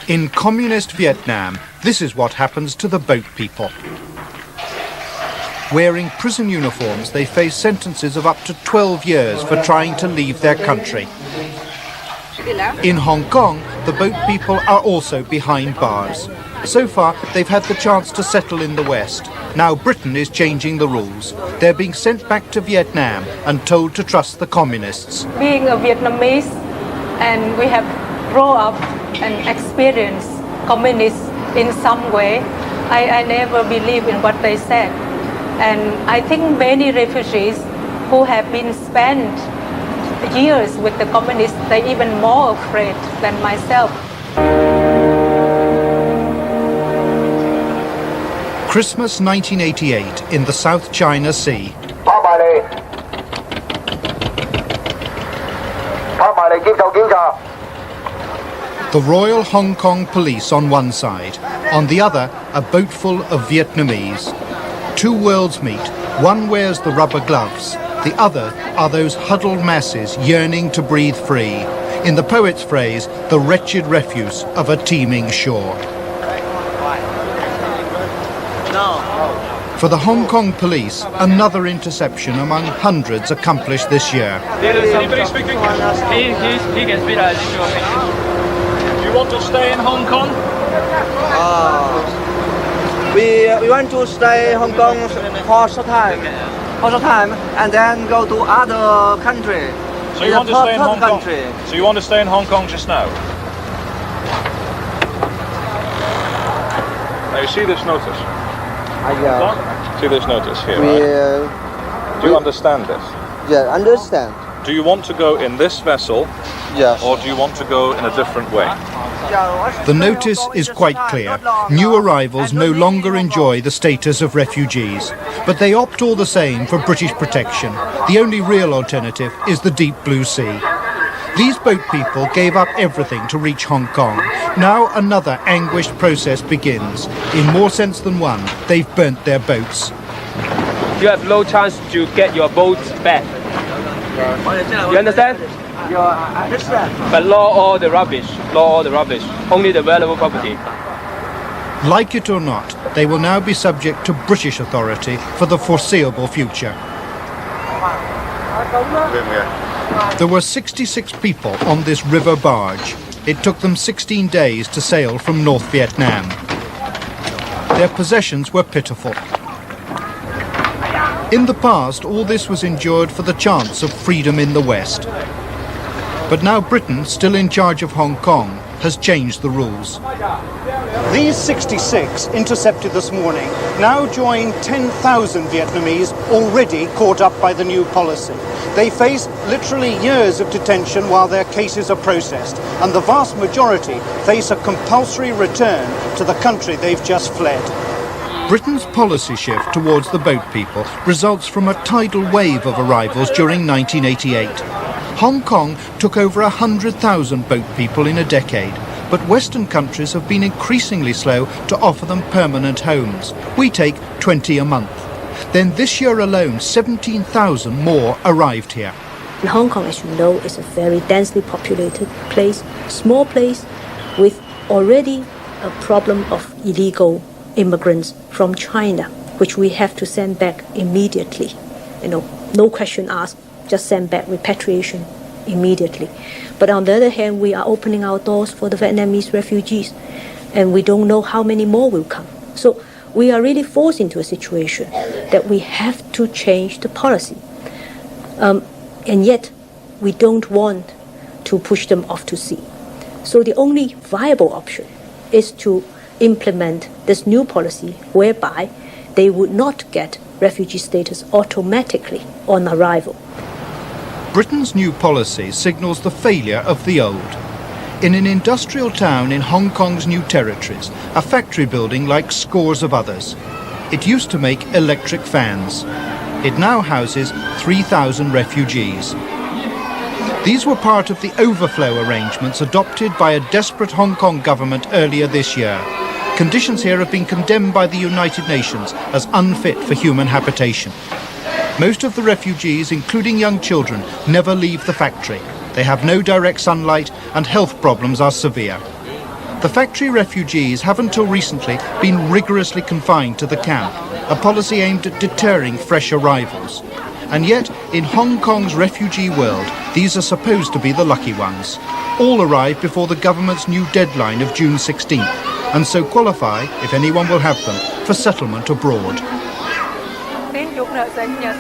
In communist Vietnam, this is what happens to the boat people. Wearing prison uniforms, they face sentences of up to 12 years for trying to leave their country. In Hong Kong, the boat people are also behind bars. So far, they've had the chance to settle in the West. Now Britain is changing the rules. They're being sent back to Vietnam and told to trust the communists. Being a Vietnamese, and we have grown up and experienced communists in some way, I never believe in what they said. And I think many refugees who have been spent years with the communists, they're even more afraid than myself. Christmas 1988 in the South China Sea. The Royal Hong Kong Police on one side, on the other a boat full of Vietnamese. Two worlds meet. One wears the rubber gloves. The other are those huddled masses yearning to breathe free. In the poet's phrase, the wretched refuse of a teeming shore. For the Hong Kong police, another interception among hundreds accomplished this year. Anybody speak English? He can speak English. Do you want to stay in Hong Kong? We want to stay in Hong Kong for short time, and then go to other country. So you want to stay in Hong Kong? So you want to stay in Hong Kong just now? Now you see this notice? See this notice here, right? Do you understand this? Yeah, understand. Do you want to go in this vessel? Yes. Or do you want to go in a different way? The notice is quite clear. New arrivals no longer enjoy the status of refugees, but they opt all the same for British protection. The only real alternative is the deep blue sea. These boat people gave up everything to reach Hong Kong. Now another anguished process begins. In more sense than one, they've burnt their boats. You have no chance to get your boat back. You understand? I understand. But law all the rubbish, only the valuable property. Like it or not, they will now be subject to British authority for the foreseeable future. There were 66 people on this river barge. It took them 16 days to sail from North Vietnam. Their possessions were pitiful. In the past, all this was endured for the chance of freedom in the West. But now Britain, still in charge of Hong Kong, has changed the rules. These 66, intercepted this morning, now join 10,000 Vietnamese already caught up by the new policy. They face literally years of detention while their cases are processed, and the vast majority face a compulsory return to the country they've just fled. Britain's policy shift towards the boat people results from a tidal wave of arrivals during 1988. Hong Kong took over 100,000 boat people in a decade, but Western countries have been increasingly slow to offer them permanent homes. We take 20 a month. Then this year alone, 17,000 more arrived here. Hong Kong, as you know, is a very densely populated place, small place with already a problem of illegal immigrants from China, which we have to send back immediately. No question asked, just send back, repatriation immediately. But on the other hand, we are opening our doors for the Vietnamese refugees, and we don't know how many more will come. So we are really forced into a situation that we have to change the policy. And yet, we don't want to push them off to sea. So the only viable option is to implement this new policy whereby they would not get refugee status automatically on arrival. Britain's new policy signals the failure of the old. In an industrial town in Hong Kong's new territories, a factory building like scores of others. It used to make electric fans. It now houses 3,000 refugees. These were part of the overflow arrangements adopted by a desperate Hong Kong government earlier this year. Conditions here have been condemned by the United Nations as unfit for human habitation. Most of the refugees, including young children, never leave the factory. They have no direct sunlight and health problems are severe. The factory refugees have until recently been rigorously confined to the camp, a policy aimed at deterring fresh arrivals. And yet, in Hong Kong's refugee world, these are supposed to be the lucky ones. All arrive before the government's new deadline of June 16th, and so qualify, if anyone will have them, for settlement abroad.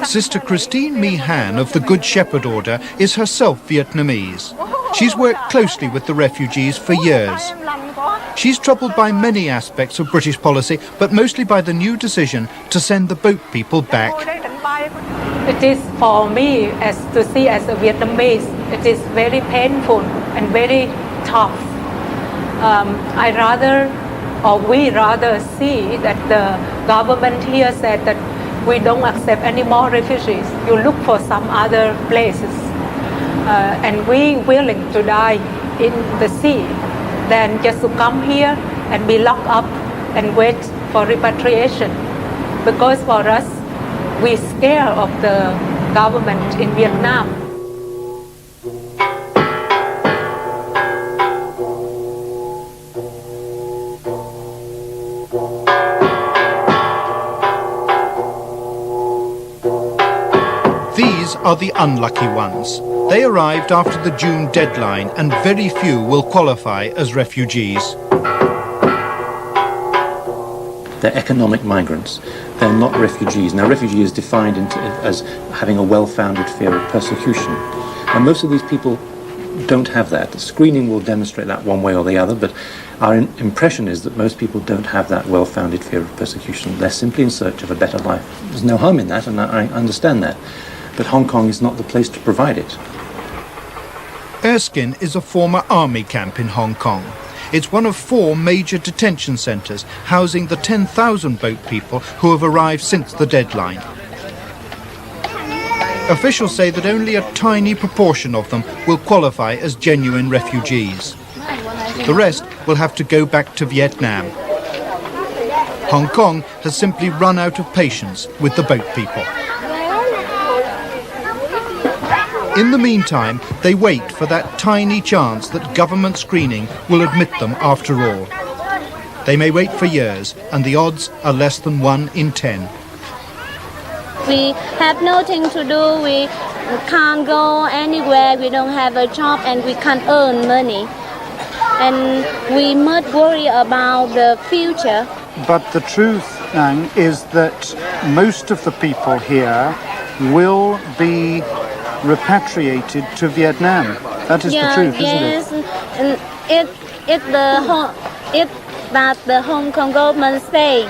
Sister Christine Mi Han of the Good Shepherd Order is herself Vietnamese. She's worked closely with the refugees for years. She's troubled by many aspects of British policy, but mostly by the new decision to send the boat people back. It is for me, as a Vietnamese, it is very painful and very tough. We rather see that the government here said that we don't accept any more refugees. You look for some other places. And we willing to die in the sea than just to come here and be locked up and wait for repatriation. Because for us, we're scared of the government in Vietnam. These are the unlucky ones. They arrived after the June deadline, and very few will qualify as refugees. They're economic migrants. They're not refugees. Now, refugee is defined as having a well-founded fear of persecution. And most of these people don't have that. The screening will demonstrate that one way or the other, but our impression is that most people don't have that well-founded fear of persecution. They're simply in search of a better life. There's no harm in that, and I understand that. But Hong Kong is not the place to provide it. Erskine is a former army camp in Hong Kong. It's one of 4 major detention centres housing the 10,000 boat people who have arrived since the deadline. Officials say that only a tiny proportion of them will qualify as genuine refugees. The rest will have to go back to Vietnam. Hong Kong has simply run out of patience with the boat people. In the meantime, they wait for that tiny chance that government screening will admit them after all. They may wait for years, and the odds are less than 1 in 10. We have nothing to do, we can't go anywhere, we don't have a job and we can't earn money. And we must worry about the future. But the truth, Nang, is that most of the people here will be repatriated to Vietnam. That is the truth, isn't it? And if that the Hong Kong government say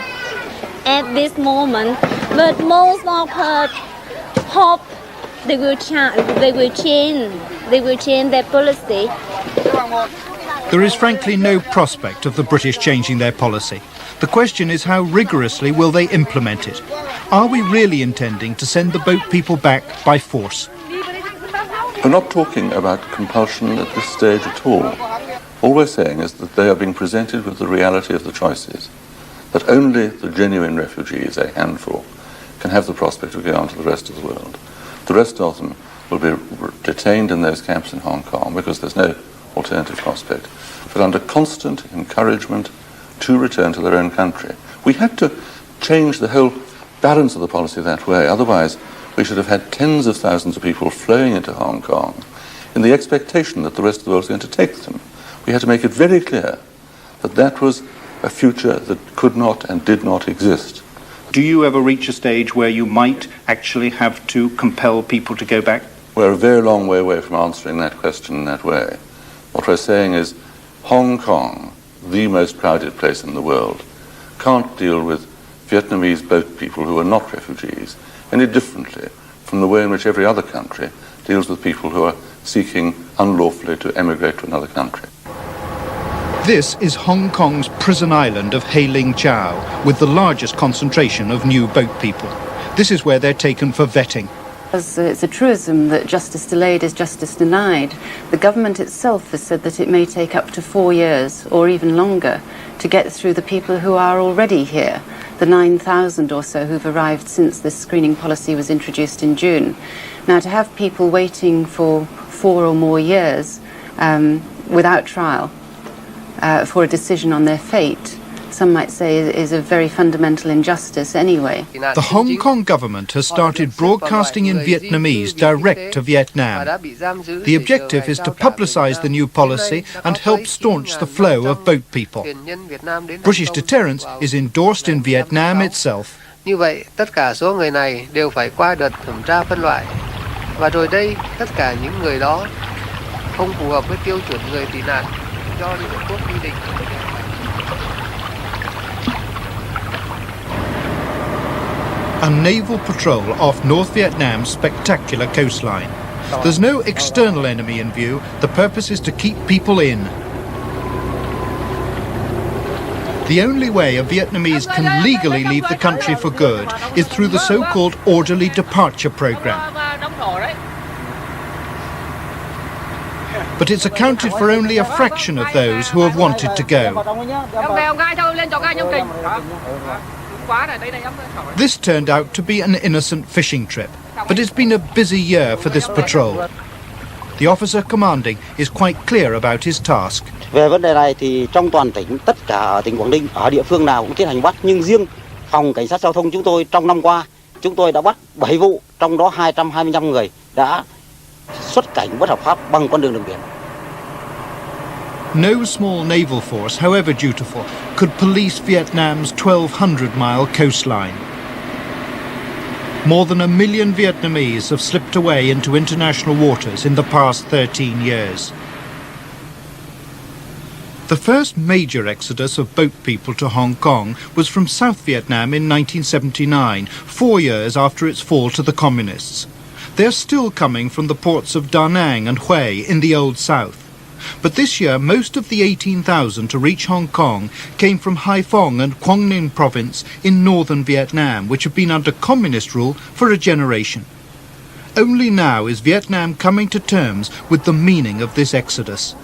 at this moment, but most of her hope they will change their policy. There is frankly no prospect of the British changing their policy. The question is, how rigorously will they implement it? Are we really intending to send the boat people back by force? We're not talking about compulsion at this stage at all. All we're saying is that they are being presented with the reality of the choices, that only the genuine refugees, a handful, can have the prospect of going on to the rest of the world. The rest of them will be detained in those camps in Hong Kong because there's no alternative prospect, but under constant encouragement to return to their own country. We had to change the whole balance of the policy that way, otherwise we should have had tens of thousands of people flowing into Hong Kong in the expectation that the rest of the world was going to take them. We had to make it very clear that that was a future that could not and did not exist. Do you ever reach a stage where you might actually have to compel people to go back? We're a very long way away from answering that question in that way. What we're saying is Hong Kong, the most crowded place in the world, can't deal with Vietnamese boat people who are not refugees any differently from the way in which every other country deals with people who are seeking unlawfully to emigrate to another country. This is Hong Kong's prison island of Hai Ling Chau, with the largest concentration of new boat people. This is where they're taken for vetting. It's a truism that justice delayed is justice denied. The government itself has said that it may take up to 4 years or even longer to get through the people who are already here, the 9,000 or so who've arrived since this screening policy was introduced in June. Now, to have people waiting for 4 or more years without trial for a decision on their fate, some might say is a very fundamental injustice anyway. The Hong Kong government has started broadcasting in Vietnamese direct to Vietnam. The objective is to publicise the new policy and help staunch the flow of boat people. British deterrence is endorsed in Vietnam itself. Như vậy, tất cả số người này đều phải qua đợt thẩm tra phân loại. Và rồi đây, tất cả những người đó không phù hợp với tiêu chuẩn người tị nạn do Liên Hợp Quốc quy định. A naval patrol off North Vietnam's spectacular coastline. There's no external enemy in view. The purpose is to keep people in. The only way a Vietnamese can legally leave the country for good is through the so-called orderly departure program. But it's accounted for only a fraction of those who have wanted to go. This turned out to be an innocent fishing trip, but it's been a busy year for this patrol. The officer commanding is quite clear about his task. Về vấn đề này thì trong toàn tỉnh, tất cả ở tỉnh Quảng Ninh, ở địa phương nào cũng tiến hành bắt, nhưng riêng phòng cảnh sát giao thông chúng tôi trong năm qua, chúng tôi đã bắt 7 vụ, trong đó 225 người đã xuất cảnh bất hợp pháp bằng con đường biển. No small naval force, however dutiful, could police Vietnam's 1,200-mile coastline. More than 1 million Vietnamese have slipped away into international waters in the past 13 years. The first major exodus of boat people to Hong Kong was from South Vietnam in 1979, 4 years after its fall to the Communists. They're still coming from the ports of Da Nang and Hue in the Old South. But this year, most of the 18,000 to reach Hong Kong came from Haiphong and Quang Ninh province in northern Vietnam, which have been under communist rule for a generation. Only now is Vietnam coming to terms with the meaning of this exodus.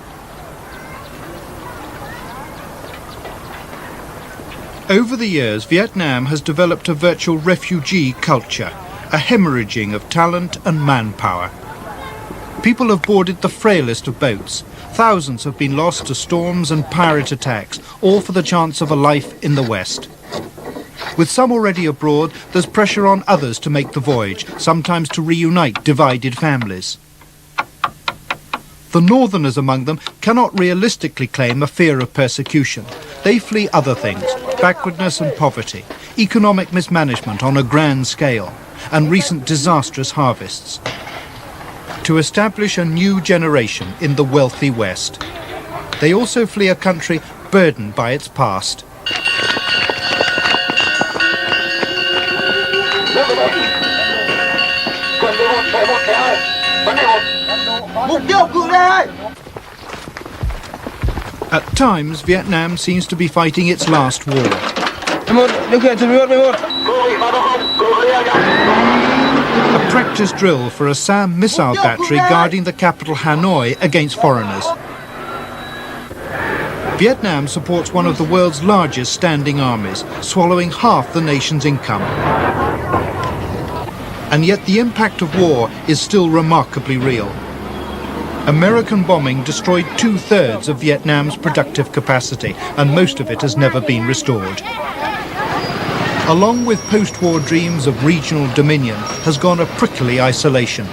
Over the years, Vietnam has developed a virtual refugee culture, a hemorrhaging of talent and manpower. People have boarded the frailest of boats. Thousands have been lost to storms and pirate attacks, all for the chance of a life in the West. With some already abroad, there's pressure on others to make the voyage, sometimes to reunite divided families. The northerners among them cannot realistically claim a fear of persecution. They flee other things, backwardness and poverty, economic mismanagement on a grand scale, and recent disastrous harvests. To establish a new generation in the wealthy West. They also flee a country burdened by its past. At times, Vietnam seems to be fighting its last war. A practice drill for a SAM missile battery guarding the capital Hanoi against foreigners. Vietnam supports one of the world's largest standing armies, swallowing half the nation's income. And yet the impact of war is still remarkably real. American bombing destroyed 2/3 of Vietnam's productive capacity, and most of it has never been restored. Along with post-war dreams of regional dominion has gone a prickly isolation.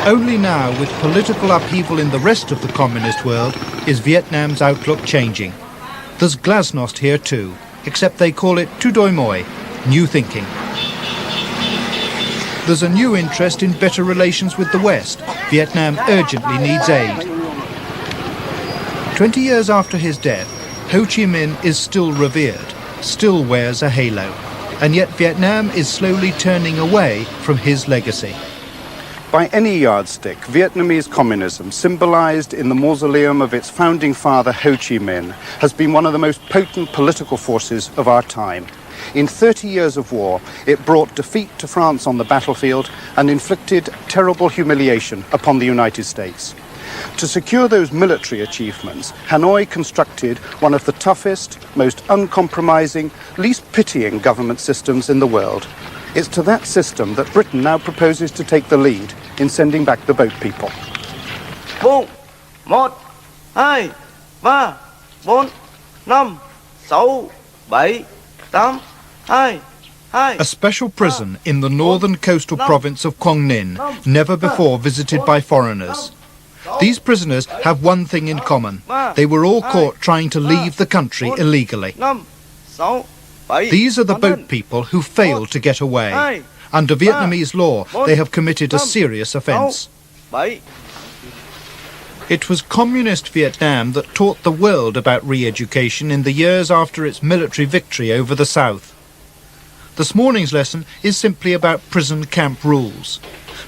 Only now, with political upheaval in the rest of the communist world, is Vietnam's outlook changing. There's glasnost here too, except they call it Tu Doi Moi, new thinking. There's a new interest in better relations with the West. Vietnam urgently needs aid. 20 years after his death, Ho Chi Minh is still revered, still wears a halo, and yet Vietnam is slowly turning away from his legacy. By any yardstick, Vietnamese communism, symbolized in the mausoleum of its founding father Ho Chi Minh, has been one of the most potent political forces of our time. In 30 years of war, it brought defeat to France on the battlefield and inflicted terrible humiliation upon the United States. To secure those military achievements, Hanoi constructed one of the toughest, most uncompromising, least pitying government systems in the world. It's to that system that Britain now proposes to take the lead in sending back the boat people. 4, 1, 2, 3, 4, 5, 6, 7, 8, 2, 2. A special prison in the northern coastal province of Quang Ninh, never before visited by foreigners. These prisoners have one thing in common. They were all caught trying to leave the country illegally. These are the boat people who failed to get away. Under Vietnamese law, they have committed a serious offence. It was communist Vietnam that taught the world about re-education in the years after its military victory over the South. This morning's lesson is simply about prison camp rules.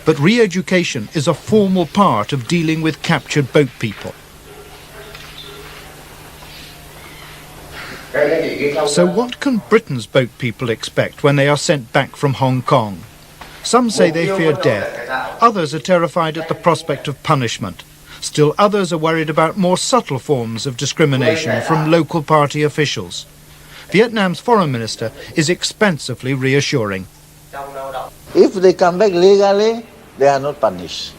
But re-education is a formal part of dealing with captured boat people. So what can Britain's boat people expect when they are sent back from Hong Kong? Some say they fear death. Others are terrified at the prospect of punishment. Still others are worried about more subtle forms of discrimination from local party officials. Vietnam's foreign minister is expansively reassuring. If they come back legally, they are not punished.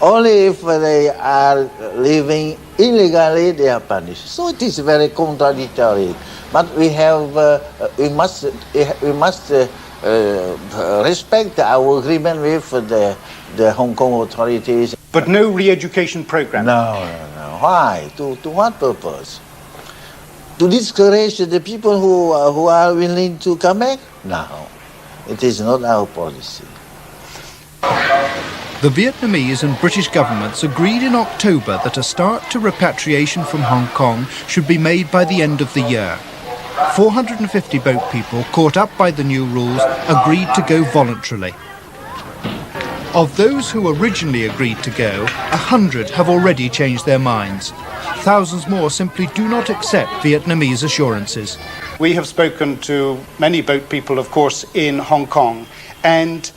Only if they are living illegally, they are punished. So it is very contradictory. But we must respect our agreement with the Hong Kong authorities. But no re-education program? No. Why? To what purpose? To discourage the people who are willing to come back? No. It is not our policy. The Vietnamese and British governments agreed in October that a start to repatriation from Hong Kong should be made by the end of the year. 450 boat people caught up by the new rules agreed to go voluntarily. Of those who originally agreed to go, 100 have already changed their minds. Thousands more simply do not accept Vietnamese assurances. We have spoken to many boat people, of course, in Hong Kong, and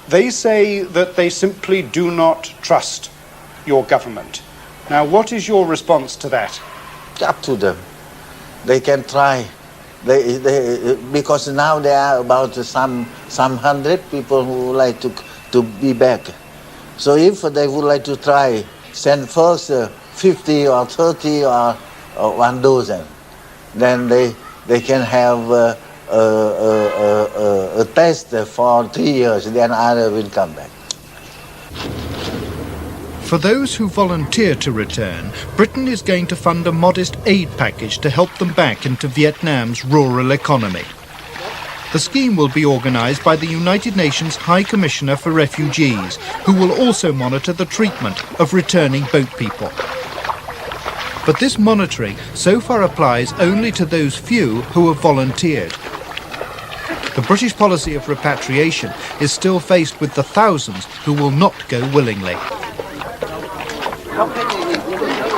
they say that they simply do not trust your government. Now, what is your response to that? It's up to them. They can try. Because now there are about some 100 people who would like to be back. So if they would like to try, send first 50 or 30 or 1 dozen, then they can have a test for 3 years, then others will come back. For those who volunteer to return, Britain is going to fund a modest aid package to help them back into Vietnam's rural economy. The scheme will be organised by the United Nations High Commissioner for Refugees, who will also monitor the treatment of returning boat people. But this monitoring so far applies only to those few who have volunteered. The British policy of repatriation is still faced with the thousands who will not go willingly.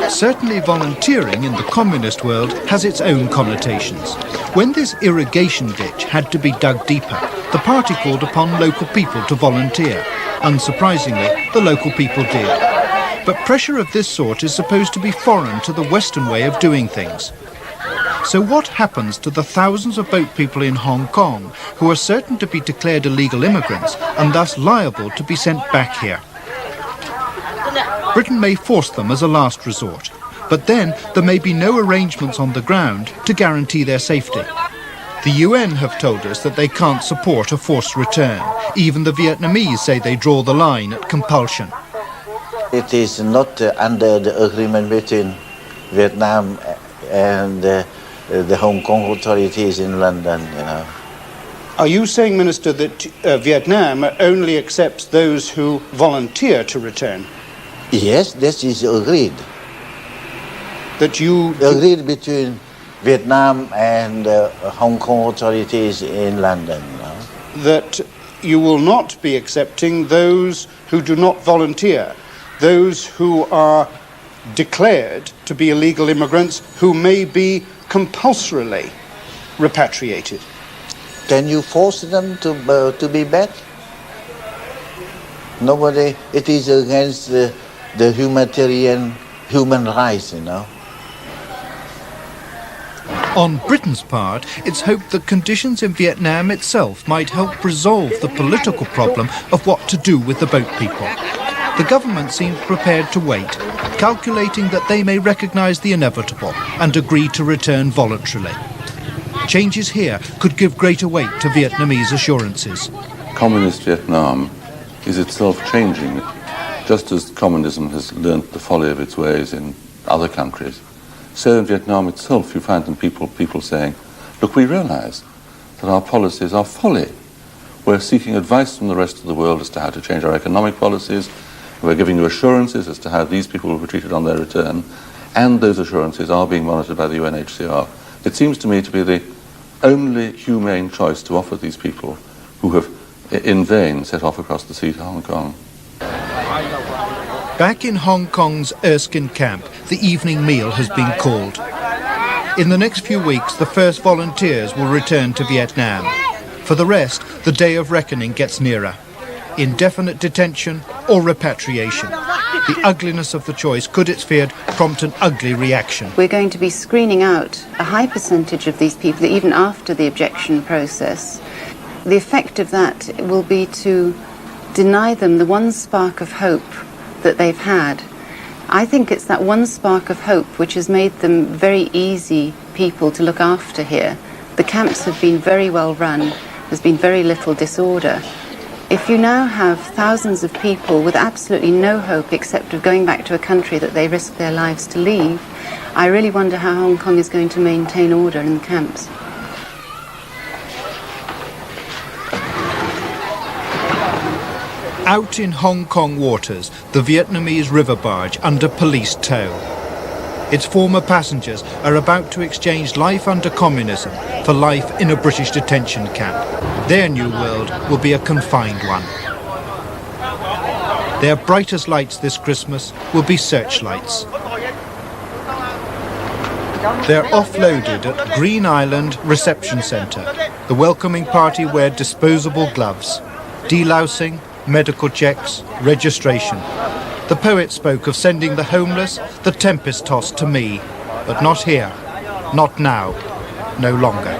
Certainly volunteering in the communist world has its own connotations. When this irrigation ditch had to be dug deeper, the party called upon local people to volunteer. Unsurprisingly, the local people did. But pressure of this sort is supposed to be foreign to the Western way of doing things. So what happens to the thousands of boat people in Hong Kong who are certain to be declared illegal immigrants and thus liable to be sent back here? Britain may force them as a last resort, but then there may be no arrangements on the ground to guarantee their safety. The UN have told us that they can't support a forced return. Even the Vietnamese say they draw the line at compulsion. It is not under the agreement between Vietnam and the Hong Kong authorities in London, you know. Are you saying, Minister, that Vietnam only accepts those who volunteer to return? Yes, this is agreed. That you... Agreed between Vietnam and Hong Kong authorities in London, you know. That you will not be accepting those who do not volunteer, those who are declared to be illegal immigrants who may be compulsorily repatriated. Can you force them to be back? Nobody. It is against the human rights, you know. On Britain's part, it's hoped that conditions in Vietnam itself might help resolve the political problem of what to do with the boat people. The government seems prepared to wait, calculating that they may recognise the inevitable and agree to return voluntarily. Changes here could give greater weight to Vietnamese assurances. Communist Vietnam is itself changing, just as communism has learnt the folly of its ways in other countries. So in Vietnam itself you find people saying, look, we realise that our policies are folly. We're seeking advice from the rest of the world as to how to change our economic policies. We're giving you assurances as to how these people will be treated on their return, and those assurances are being monitored by the UNHCR. It seems to me to be the only humane choice to offer these people who have in vain set off across the sea to Hong Kong. Back in Hong Kong's Erskine camp, the evening meal has been called. In the next few weeks, the first volunteers will return to Vietnam. For the rest, the day of reckoning gets nearer. Indefinite detention or repatriation. The ugliness of the choice could, it's feared, prompt an ugly reaction. We're going to be screening out a high percentage of these people, even after the objection process. The effect of that will be to deny them the one spark of hope that they've had. I think it's that one spark of hope which has made them very easy people to look after here. The camps have been very well run. There's been very little disorder. If you now have thousands of people with absolutely no hope except of going back to a country that they risk their lives to leave, I really wonder how Hong Kong is going to maintain order in the camps. Out in Hong Kong waters, the Vietnamese river barge under police tow. Its former passengers are about to exchange life under communism for life in a British detention camp. Their new world will be a confined one. Their brightest lights this Christmas will be searchlights. They're offloaded at Green Island Reception Centre. The welcoming party wear disposable gloves. Delousing, medical checks, registration. The poet spoke of sending the homeless, the tempest-tossed to me, but not here, not now, no longer.